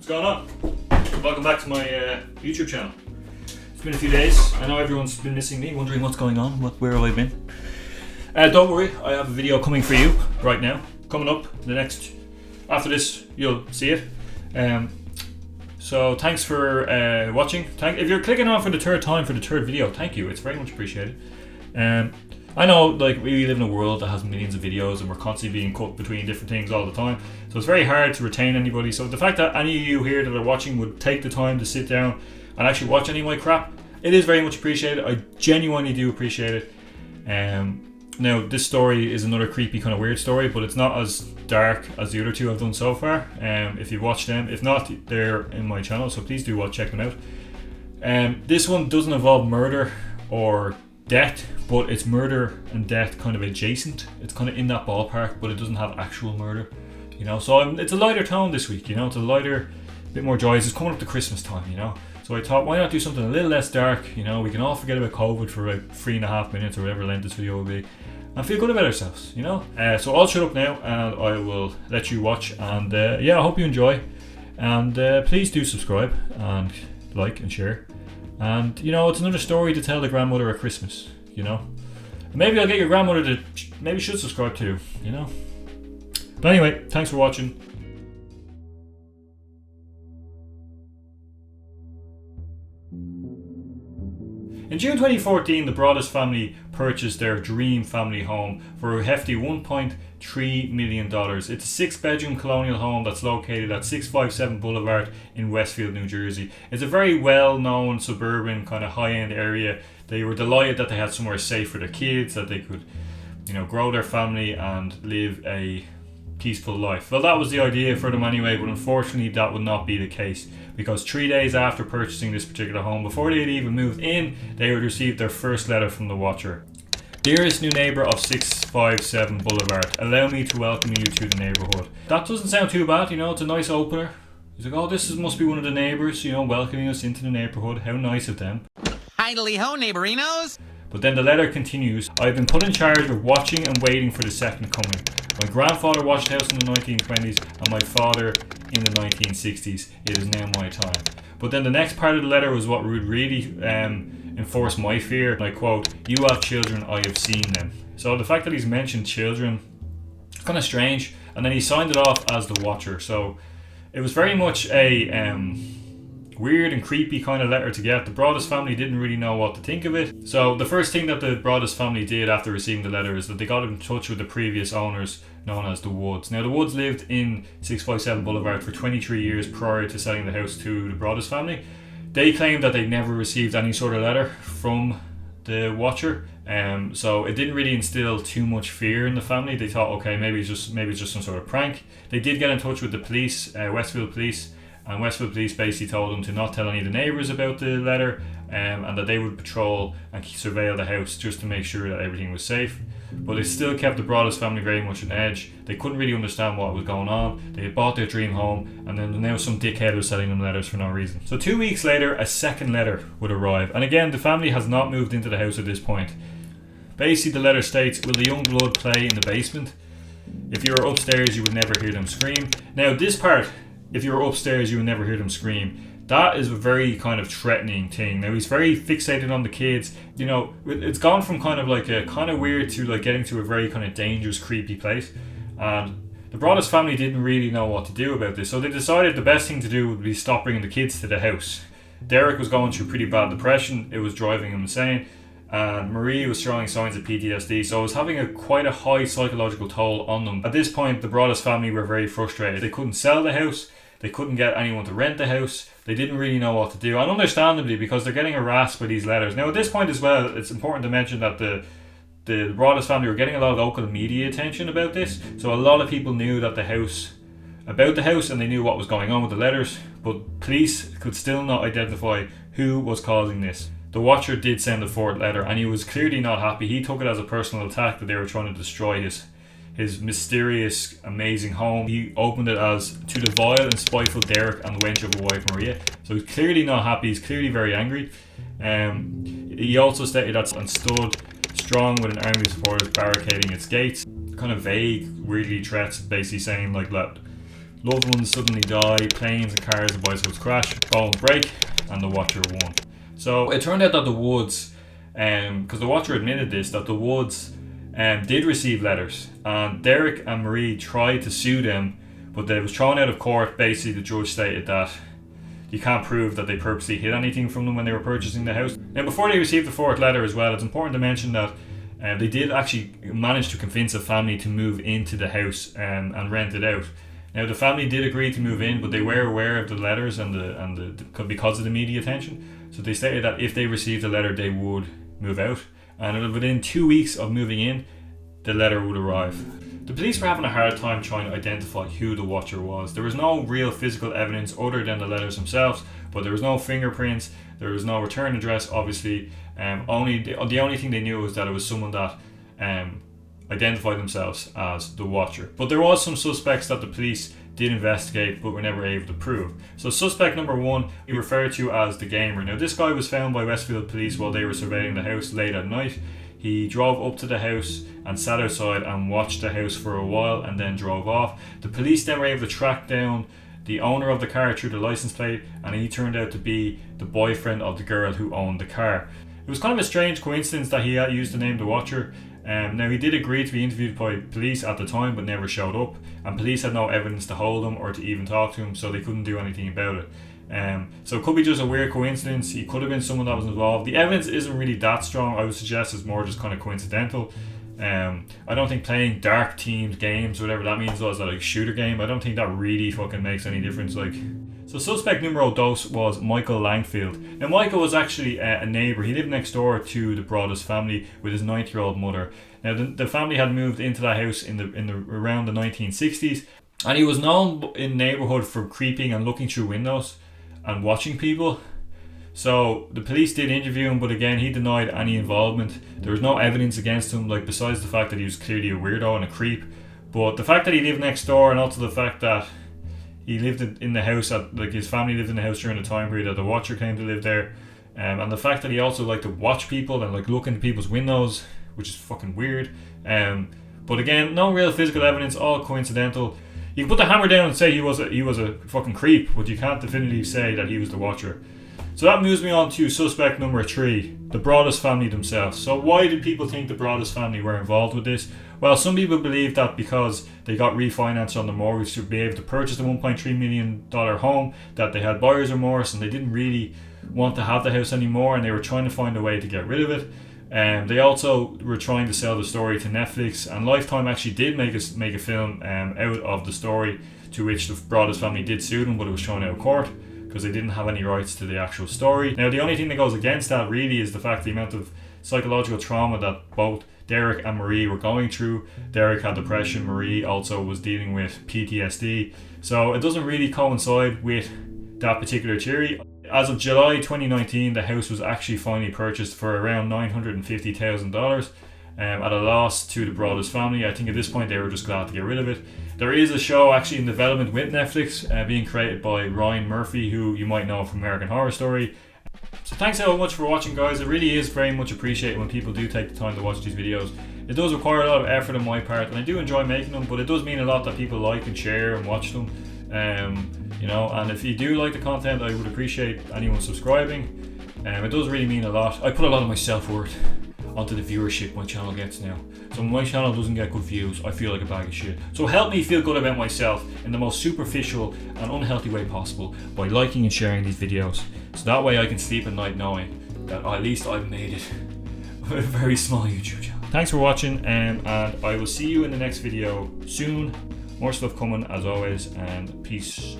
What's going on? Welcome back to my YouTube channel. It's been a few days. I know everyone's been missing me, wondering what's going on, where have I been? Don't worry, I have a video coming for you right now. Coming up, after this, you'll see it. So thanks for watching. If you're clicking on for the third time for the third video, thank you. It's very much appreciated. I know, like, we live in a world that has millions of videos and we're constantly being cut between different things all the time. So it's very hard to retain anybody. So the fact that any of you here that are watching would take the time to sit down and actually watch any of my crap, it is very much appreciated. I genuinely do appreciate it. Now, this story is another creepy kind of weird story, but it's not as dark as the other two I've done so far. If you've watched them, if not, they're in my channel, so please do check them out. This one doesn't involve murder or death, but it's murder and death kind of adjacent. It's kind of in that ballpark, but it doesn't have actual murder, you know. So it's a lighter tone this week, you know. It's a lighter, bit more joyous. It's coming up to Christmas time, you know. So I thought, why not do something a little less dark, you know. We can all forget about COVID for about 3.5 minutes or whatever length this video will be, and feel good about ourselves, you know. So I'll shut up now and I will let you watch, and yeah, I hope you enjoy, and please do subscribe and like and share. And, you know, it's another story to tell the grandmother at Christmas, you know. Maybe I'll get your grandmother to, maybe should subscribe too, you know. But anyway, thanks for watching. In June 2014, the Broaddus family purchased their dream family home for a hefty $1.3 million. It's a 6-bedroom colonial home that's located at 657 Boulevard in Westfield, New Jersey. It's a very well-known suburban kind of high-end area. They were delighted that they had somewhere safe for their kids, that they could, you know, grow their family and live a peaceful life. Well, that was the idea for them anyway, but unfortunately that would not be the case, because 3 days after purchasing this particular home, before they had even moved in, they would receive their first letter from the watcher. Dearest new neighbour of 657 Boulevard, allow me to welcome you to the neighbourhood. That doesn't sound too bad, you know. It's a nice opener. He's like, oh, must be one of the neighbours, you know, welcoming us into the neighbourhood. How nice of them. Idly-ho, neighborinos! But then the letter continues. I've been put in charge of watching and waiting for the second coming. My grandfather watched the house in the 1920s and my father in the 1960s. It is now my time. But then the next part of the letter was what would really enforce my fear. And I quote, you have children, I have seen them. So the fact that he's mentioned children, it's kind of strange. And then he signed it off as the watcher. So it was very much a weird and creepy kind of letter to get. The Broaddus family didn't really know what to think of it. So the first thing that the Broaddus family did after receiving the letter is that they got in touch with the previous owners, known as the Woods. Now, the Woods lived in 657 Boulevard for 23 years prior to selling the house to the Broaddus family. They claimed that they never received any sort of letter from the watcher. So it didn't really instill too much fear in the family. They thought, okay, maybe it's just some sort of prank. They did get in touch with the police, Westfield Police, and Westfield Police basically told them to not tell any of the neighbours about the letter, and that they would patrol and surveil the house just to make sure that everything was safe. But it still kept the Broaddus family very much on edge. They couldn't really understand what was going on. They had bought their dream home, and then now some dickhead was sending them letters for no reason. So 2 weeks later, a second letter would arrive. And again, the family has not moved into the house at this point. Basically, the letter states, will the young blood play in the basement? If you were upstairs, you would never hear them scream. Now, this part, if you were upstairs, you would never hear them scream. That is a very kind of threatening thing. Now, he's very fixated on the kids. You know, it's gone from kind of like a kind of weird to like getting to a very kind of dangerous, creepy place. And the Broaddus family didn't really know what to do about this. So they decided the best thing to do would be stop bringing the kids to the house. Derek was going through pretty bad depression. It was driving him insane. And Marie was showing signs of PTSD, so it was having quite a high psychological toll on them. At this point, the Broaddus family were very frustrated. They couldn't sell the house. They couldn't get anyone to rent the house. They didn't really know what to do, and understandably, because they're getting harassed by these letters. Now, at this point as well, it's important to mention that the Broaddus family were getting a lot of local media attention about this, so a lot of people knew that about the house, and they knew what was going on with the letters, but police could still not identify who was causing this. The watcher did send a fourth letter, and he was clearly not happy. He took it as a personal attack that they were trying to destroy his mysterious, amazing home. He opened it as, to the vile and spiteful Derek and the wench of a wife Maria. So he's clearly not happy. He's clearly very angry. He also stated that and stood strong with an army of supporters barricading its gates. Kind of vague, weirdly threats, basically saying like that loved ones suddenly die, planes and cars and bicycles crash, bones break, and the Watcher won. So it turned out that the Woods, because the Watcher admitted this, that the Woods did receive letters, and Derek and Marie tried to sue them, but they was thrown out of court. Basically, the judge stated that you can't prove that they purposely hid anything from them when they were purchasing the house. Now, before they received the fourth letter as well, it's important to mention that they did actually manage to convince a family to move into the house and rent it out. Now, the family did agree to move in, but they were aware of the letters and because of the media attention. So they stated that if they received a letter, they would move out. And within 2 weeks of moving in, the letter would arrive. The police were having a hard time trying to identify who the Watcher was. There was no real physical evidence other than the letters themselves, but there was no fingerprints, there was no return address, obviously. The only thing they knew was that it was someone that identified themselves as the Watcher. But there was some suspects that the police did investigate but were never able to prove. So suspect number one, we refer to as the Gamer. Now, this guy was found by Westfield police while they were surveilling the house late at night. He drove up to the house and sat outside and watched the house for a while and then drove off. The police then were able to track down the owner of the car through the license plate, and he turned out to be the boyfriend of the girl who owned the car. It was kind of a strange coincidence that he had used the name The Watcher. Now, he did agree to be interviewed by police at the time but never showed up, and police had no evidence to hold him or to even talk to him, so they couldn't do anything about it. So it could be just a weird coincidence. He could have been someone that was involved. The evidence isn't really that strong. I would suggest it's more just kind of coincidental. I don't think playing dark themed games, whatever that means, was like a shooter game. I don't think that really fucking makes any difference. So suspect numero dos was Michael Langfield. Now, Michael was actually a neighbour. He lived next door to the Broaddus family with his 90-year-old mother. Now, the family had moved into that house in the around the 1960s, and he was known in the neighbourhood for creeping and looking through windows and watching people. So the police did interview him, but again, he denied any involvement. There was no evidence against him, besides the fact that he was clearly a weirdo and a creep. But the fact that he lived next door, and also the fact that he lived in the house his family lived in the house during the time period that the Watcher came to live there, and the fact that he also liked to watch people and look into people's windows, which is fucking weird. But again, no real physical evidence, all coincidental. You can put the hammer down and say he was a fucking creep, but you can't definitively say that he was the Watcher. So that moves me on to suspect number 3, the Broaddus family themselves. So why did people think the Broaddus family were involved with this? Well, some people believe that because they got refinanced on the mortgage to be able to purchase the $1.3 million home, that they had buyer's remorse and they didn't really want to have the house anymore, and they were trying to find a way to get rid of it. They also were trying to sell the story to Netflix, and Lifetime actually did make a film out of the story, to which the Broaddus family did sue them, but it was thrown out of court because they didn't have any rights to the actual story. Now, the only thing that goes against that really is the fact the amount of psychological trauma that both Derek and Marie were going through. Derek had depression, Marie also was dealing with PTSD, so it doesn't really coincide with that particular theory. As of July 2019, the house was actually finally purchased for around $950,000 at a loss to the Broaddus family. I think at this point they were just glad to get rid of it. There is a show actually in development with Netflix being created by Ryan Murphy, who you might know from American Horror Story. So thanks so much for watching, guys. It really is very much appreciated when people do take the time to watch these videos. It does require a lot of effort on my part, and I do enjoy making them, but it does mean a lot that people like and share and watch them. And if you do like the content, I would appreciate anyone subscribing. It does really mean a lot. I put a lot of my self-worth onto the viewership my channel gets now. So when my channel doesn't get good views, I feel like a bag of shit. So help me feel good about myself in the most superficial and unhealthy way possible by liking and sharing these videos. So that way I can sleep at night knowing that at least I've made it with a very small YouTube channel. Thanks for watching, and I will see you in the next video soon. More stuff coming as always, and peace